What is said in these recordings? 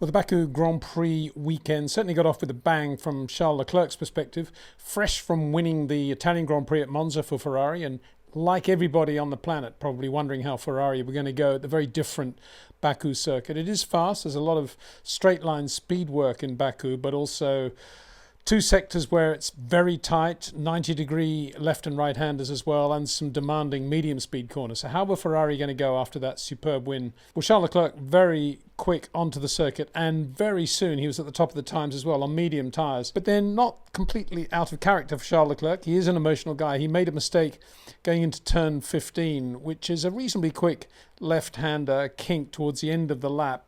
Well, the Baku Grand Prix weekend certainly got off with a bang from Charles Leclerc's perspective, fresh from winning the Italian Grand Prix at Monza for Ferrari, and like everybody on the planet, probably wondering how Ferrari were going to go at the very different Baku circuit. It is fast. There's a lot of straight line speed work in Baku, but also two sectors where it's very tight, 90-degree left and right handers as well, and some demanding medium speed corners. So how were Ferrari going to go after that superb win? Well, Charles Leclerc very quick onto the circuit, and very soon he was at the top of the times as well on medium tyres. But then not completely out of character for Charles Leclerc. He is an emotional guy. He made a mistake going into turn 15, which is a reasonably quick left-hander kink towards the end of the lap.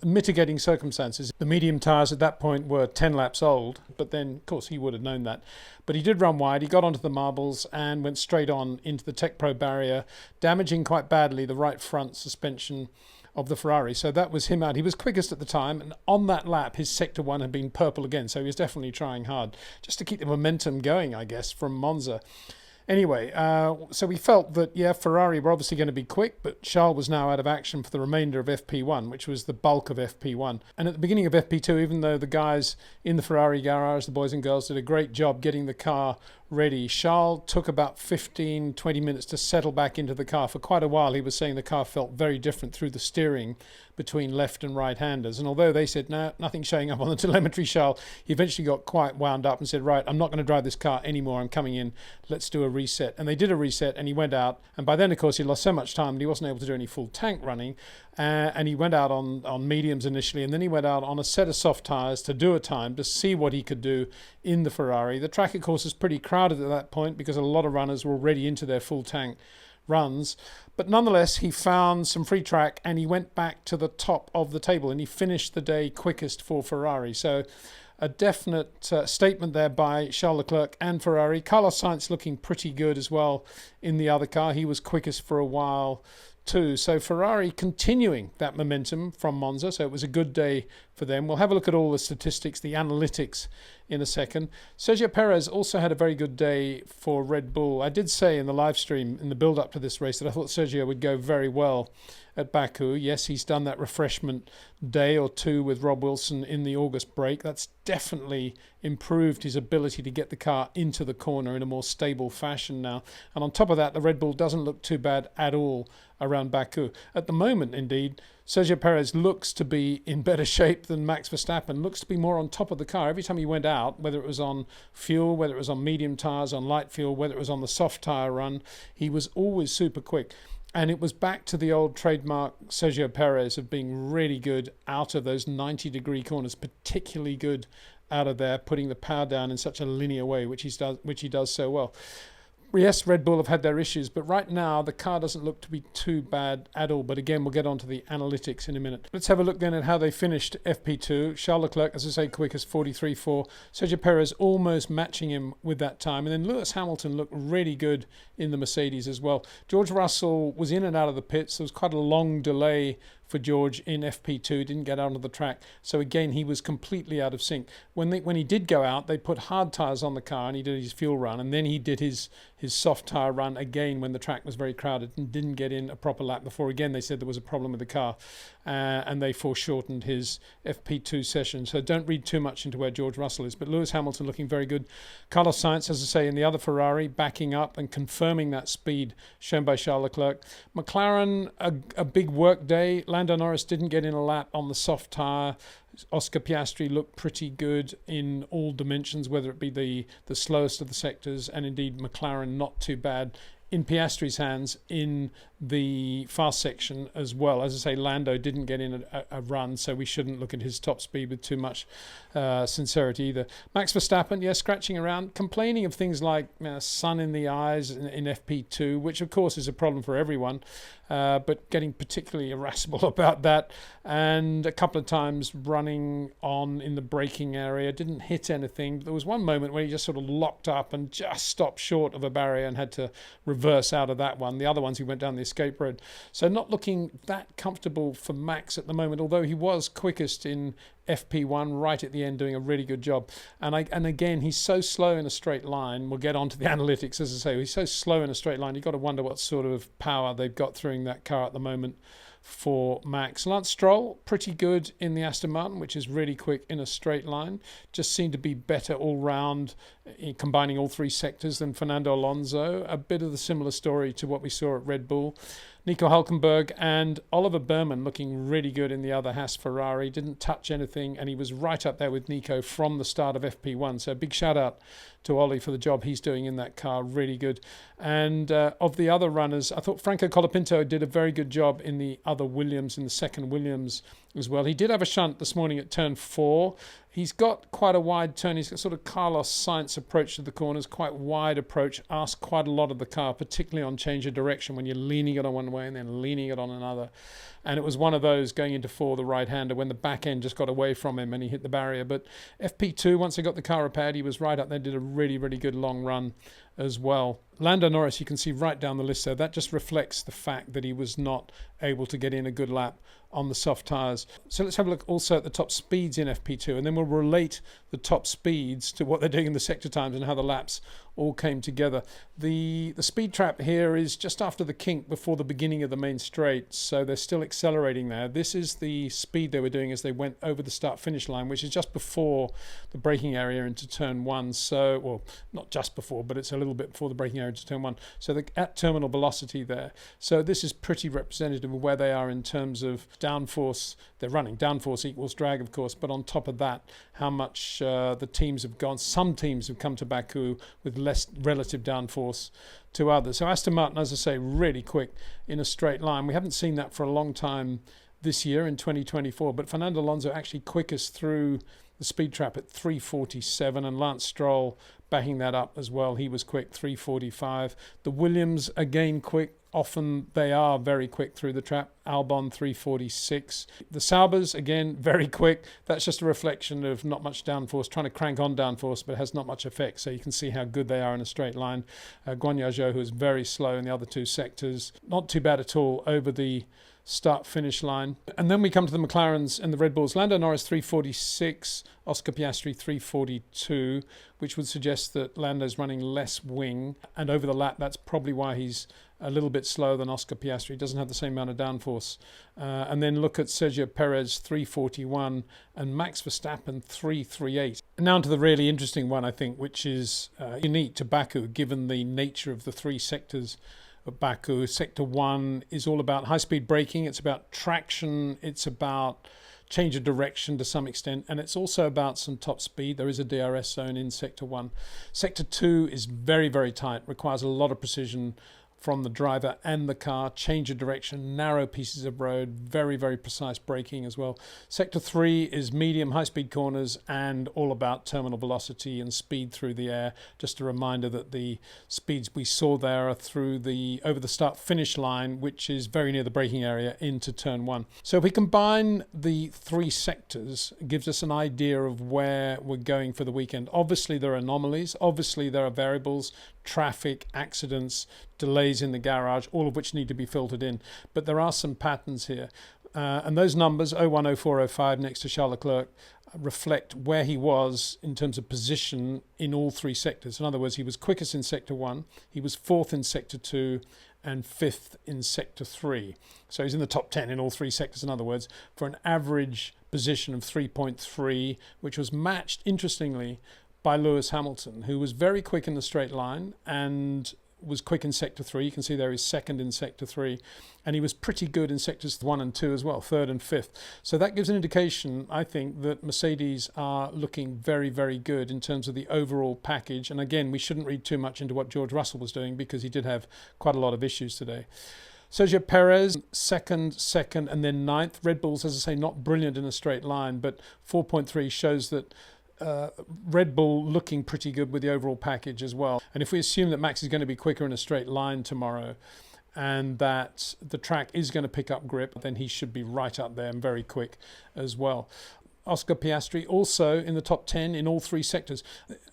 Mitigating circumstances. The medium tyres at that point were 10 laps old, but then of course he would have known that. But he did run wide, he got onto the marbles and went straight on into the Tech Pro barrier, damaging quite badly the right front suspension of the Ferrari. So that was him out. He was quickest at the time, and on that lap his sector 1 had been purple again, so he was definitely trying hard just to keep the momentum going, I guess, from Monza. Anyway, so we felt that, yeah, Ferrari were obviously going to be quick, but Charles was now out of action for the remainder of FP1, which was the bulk of FP1. And at the beginning of FP2, even though the guys in the Ferrari garage, the boys and girls, did a great job getting the car ready, Charles took about 15, 20 minutes to settle back into the car. For quite a while, he was saying the car felt very different through the steering between left and right handers. And although they said, no, nothing showing up on the telemetry, Charles, he eventually got quite wound up and said, right, I'm not going to drive this car anymore. I'm coming in. Let's do a reset. And they did a reset and he went out. And by then, of course, he lost so much time that he wasn't able to do any full tank running. And he went out on mediums initially, and then he went out on a set of soft tyres to do a time to see what he could do in the Ferrari. The track, of course, is pretty crowded at that point because a lot of runners were already into their full tank runs. But nonetheless, he found some free track and he went back to the top of the table and he finished the day quickest for Ferrari. So a definite statement there by Charles Leclerc and Ferrari. Carlos Sainz looking pretty good as well in the other car. He was quickest for a while too. So Ferrari continuing that momentum from Monza. So it was a good day for them. We'll have a look at all the statistics, the analytics in a second. Sergio Perez also had a very good day for Red Bull. I did say in the live stream in the build up to this race that I thought Sergio would go very well at Baku. Yes, he's done that refreshment day or two with Rob Wilson in the August break. That's definitely improved his ability to get the car into the corner in a more stable fashion now. And on top of that, the Red Bull doesn't look too bad at all around Baku. At the moment, indeed, Sergio Perez looks to be in better shape than Max Verstappen, looks to be more on top of the car. Every time he went out, whether it was on fuel, whether it was on medium tyres, on light fuel, whether it was on the soft tyre run, he was always super quick. And it was back to the old trademark Sergio Perez of being really good out of those 90-degree corners, particularly good out of there, putting the power down in such a linear way, which he does so well. Yes, Red Bull have had their issues, but right now the car doesn't look to be too bad at all. But again, we'll get on to the analytics in a minute. Let's have a look then at how they finished FP2. Charles Leclerc, as I say, quickest 43.4. Sergio Perez almost matching him with that time. And then Lewis Hamilton looked really good in the Mercedes as well. George Russell was in and out of the pits. There was quite a long delay for George in FP2, didn't get out of the track. So again, he was completely out of sync. When he did go out, they put hard tyres on the car and he did his fuel run, and then he did his soft tyre run again when the track was very crowded and didn't get in a proper lap before. Again, they said there was a problem with the car and they foreshortened his FP2 session. So don't read too much into where George Russell is. But Lewis Hamilton looking very good. Carlos Sainz, as I say, in the other Ferrari, backing up and confirming that speed shown by Charles Leclerc. McLaren, a big work day. Lando Norris didn't get in a lap on the soft tyre. Oscar Piastri looked pretty good in all dimensions, whether it be the slowest of the sectors, and indeed McLaren not too bad in Piastri's hands in the fast section as well. As I say, Lando didn't get in a run, so we shouldn't look at his top speed with too much sincerity either. Max Verstappen, yeah, scratching around, complaining of things like sun in the eyes in FP2, which of course is a problem for everyone, but getting particularly irascible about that, and a couple of times running on in the braking area, didn't hit anything. There was one moment where he just sort of locked up and just stopped short of a barrier and had to reverse out of that one. The other ones he went down the escape road. So not looking that comfortable for Max at the moment, although he was quickest in FP1 right at the end, doing a really good job. And again, he's so slow in a straight line. We'll get on to the analytics, as I say. He's so slow in a straight line. You've got to wonder what sort of power they've got through that car at the moment for Max. Lance Stroll, pretty good in the Aston Martin, which is really quick in a straight line. Just seemed to be better all round, combining all three sectors, than Fernando Alonso. A bit of the similar story to what we saw at Red Bull. Nico Hülkenberg and Oliver Behrmann looking really good in the other Haas Ferrari. Didn't touch anything, and he was right up there with Nico from the start of FP1. So big shout out to Ollie for the job he's doing in that car. Really good. And of the other runners, I thought Franco Colapinto did a very good job in the other Williams, in the second Williams as well. He did have a shunt this morning at turn 4. He's got quite a wide turn. He's got sort of Carlos Sainz approach to the corners, quite wide approach, asks quite a lot of the car, particularly on change of direction when you're leaning it on one way and then leaning it on another. And it was one of those going into 4, the right-hander, when the back end just got away from him and he hit the barrier. But FP2, once they got the car repaired, he was right up there, did a really, really good long run as well. Lando Norris, you can see right down the list there. That just reflects the fact that he was not able to get in a good lap on the soft tyres. So let's have a look also at the top speeds in FP2, and then we'll relate the top speeds to what they're doing in the sector times and how the laps all came together. The speed trap here is just after the kink before the beginning of the main straight, so they're still accelerating there. This is the speed they were doing as they went over the start-finish line, which is just before the braking area into turn 1. So, well, not just before, but it's a little bit before the braking area into turn 1. So they're at terminal velocity there. So this is pretty representative of where they are in terms of downforce. They're running downforce equals drag, of course, but on top of that, how much the teams have gone. Some teams have come to Baku with less relative downforce to others. So Aston Martin, as I say, really quick in a straight line. We haven't seen that for a long time this year in 2024, but Fernando Alonso actually quickest through the speed trap at 3:47, and Lance Stroll backing that up as well. He was quick, 3:45. The Williams, again, quick. Often they are very quick through the trap. Albon 3:46. The Saubers, again, very quick. That's just a reflection of not much downforce, trying to crank on downforce, but has not much effect. So you can see how good they are in a straight line. Guan Yu Zhou, who is very slow in the other two sectors, not too bad at all over the start-finish line. And then we come to the McLarens and the Red Bulls. Lando Norris 3:46, Oscar Piastri 3:42, which would suggest that Lando's running less wing. And over the lap, that's probably why he's a little bit slower than Oscar Piastri. He doesn't have the same amount of downforce. And then look at Sergio Perez 3:41 and Max Verstappen 3:38. Now to the really interesting one, I think, which is unique to Baku, given the nature of the three sectors of Baku. Sector 1 is all about high-speed braking. It's about traction. It's about change of direction to some extent. And it's also about some top speed. There is a DRS zone in Sector 1. Sector 2 is very, very tight. Requires a lot of precision from the driver and the car, change of direction, narrow pieces of road, very, very precise braking as well. Sector 3 is medium, high-speed corners and all about terminal velocity and speed through the air. Just a reminder that the speeds we saw there are through the over the start-finish line, which is very near the braking area into turn 1. So if we combine the three sectors, it gives us an idea of where we're going for the weekend. Obviously, there are anomalies. Obviously, there are variables, traffic, accidents, delays in the garage, all of which need to be filtered in. But there are some patterns here. And those numbers, 01, 04, 05, next to Charles Leclerc, reflect where he was in terms of position in all three sectors. In other words, he was quickest in Sector 1, he was 4th in Sector 2, and 5th in Sector 3. So he's in the top 10 in all three sectors, in other words, for an average position of 3.3, which was matched, interestingly, by Lewis Hamilton, who was very quick in the straight line and was quick in Sector 3. You can see there he's second in Sector 3. And he was pretty good in Sectors 1 and 2 as well, 3rd and 5th. So that gives an indication, I think, that Mercedes are looking very, very good in terms of the overall package. And again, we shouldn't read too much into what George Russell was doing because he did have quite a lot of issues today. Sergio Perez, second, and then 9th. Red Bulls, as I say, not brilliant in a straight line, but 4.3 shows that Red Bull looking pretty good with the overall package as well. And if we assume that Max is going to be quicker in a straight line tomorrow and that the track is going to pick up grip, then he should be right up there and very quick as well. Oscar Piastri also in the top 10 in all three sectors.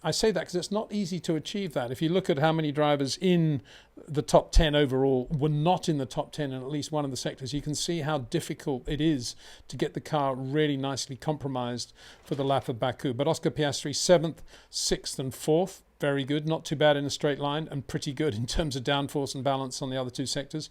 I say that because it's not easy to achieve that. If you look at how many drivers in the top 10 overall were not in the top 10 in at least one of the sectors, you can see how difficult it is to get the car really nicely compromised for the lap of Baku. But Oscar Piastri 7th, 6th and 4th. Very good, not too bad in a straight line and pretty good in terms of downforce and balance on the other two sectors.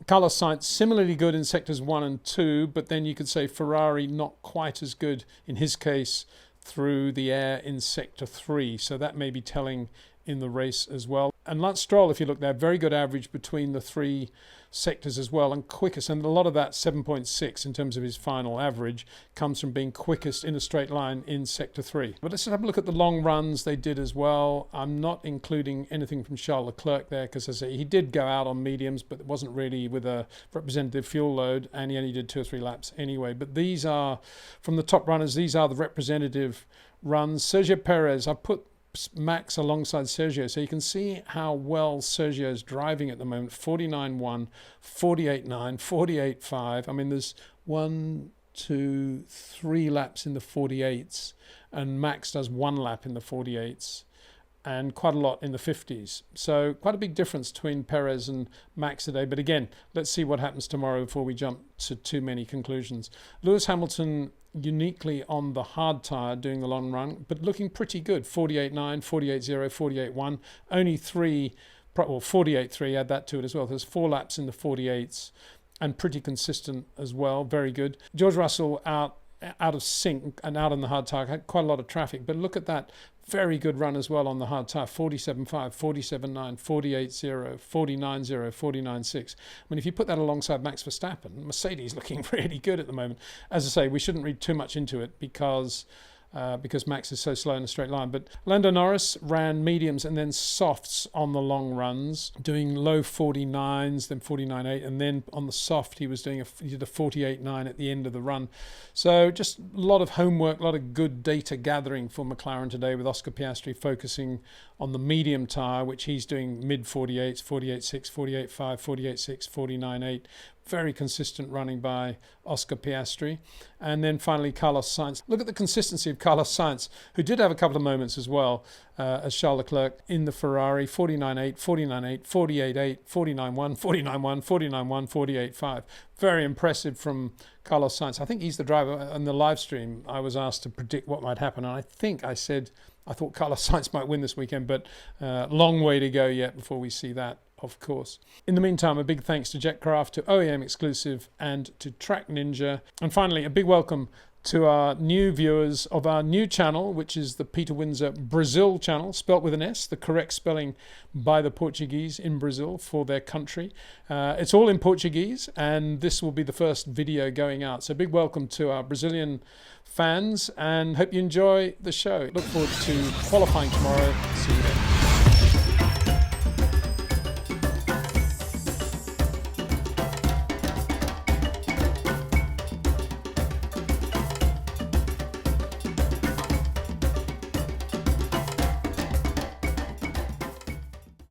Carlos Sainz similarly good in sectors 1 and 2, but then you could say Ferrari not quite as good in his case through the air in sector 3. So that may be telling in the race as well. And Lance Stroll, if you look there, very good average between the 3 sectors as well, and quickest. And a lot of that 7.6 in terms of his final average comes from being quickest in a straight line in sector 3. But let's just have a look at the long runs they did as well. I'm not including anything from Charles Leclerc there because, as I say, he did go out on mediums, but it wasn't really with a representative fuel load, and he only did 2 or 3 laps anyway. But these are, from the top runners, these are the representative runs. Sergio Perez, I put Max alongside Sergio, so you can see how well Sergio is driving at the moment. 49.1, 48.9, 48.5. I mean, there's 1, 2, 3 laps in the 48s, and Max does 1 lap in the 48s, and quite a lot in the 50s. So quite a big difference between Perez and Max today. But again, let's see what happens tomorrow before we jump to too many conclusions. Lewis Hamilton uniquely on the hard tyre doing the long run, but looking pretty good. 48.9, 48.0, 48.1. Only 3, well, 48.3, add that to it as well. There's 4 laps in the 48s and pretty consistent as well. Very good. George Russell out of sync and out on the hard tyre, had quite a lot of traffic, but look at that very good run as well on the hard tyre. 47.5, 47.9, 48.0, 49.0, 49.6. I mean, if you put that alongside Max Verstappen, Mercedes looking really good at the moment. As I say, we shouldn't read too much into it because Max is so slow in a straight line. But Lando Norris ran mediums and then softs on the long runs, doing low 49s, then 49.8, and then on the soft he did a 48.9 at the end of the run. So just a lot of homework, a lot of good data gathering for McLaren today, with Oscar Piastri focusing on the medium tyre, which he's doing mid 48s, 48.6, 48.5, 48.6, 49.8. Very consistent running by Oscar Piastri. And then finally, Carlos Sainz. Look at the consistency of Carlos Sainz, who did have a couple of moments as well as Charles Leclerc in the Ferrari. 49.8, 49.8, 48.8, 49.1, 49.1, 49.1, 48.5. Very impressive from Carlos Sainz. I think he's the driver. On the live stream, I was asked to predict what might happen, and I think I said I thought Carlos Sainz might win this weekend, but long way to go yet before we see that, of course. In the meantime, a big thanks to Jetcraft, to OEM Exclusive, and to TrackNinja. And finally, a big welcome to our new viewers of our new channel, which is the Peter Windsor Brazil channel, spelt with an S, the correct spelling by the Portuguese in Brazil for their country. It's all in Portuguese, and this will be the first video going out. So big welcome to our Brazilian fans, and hope you enjoy the show. Look forward to qualifying tomorrow. See you then.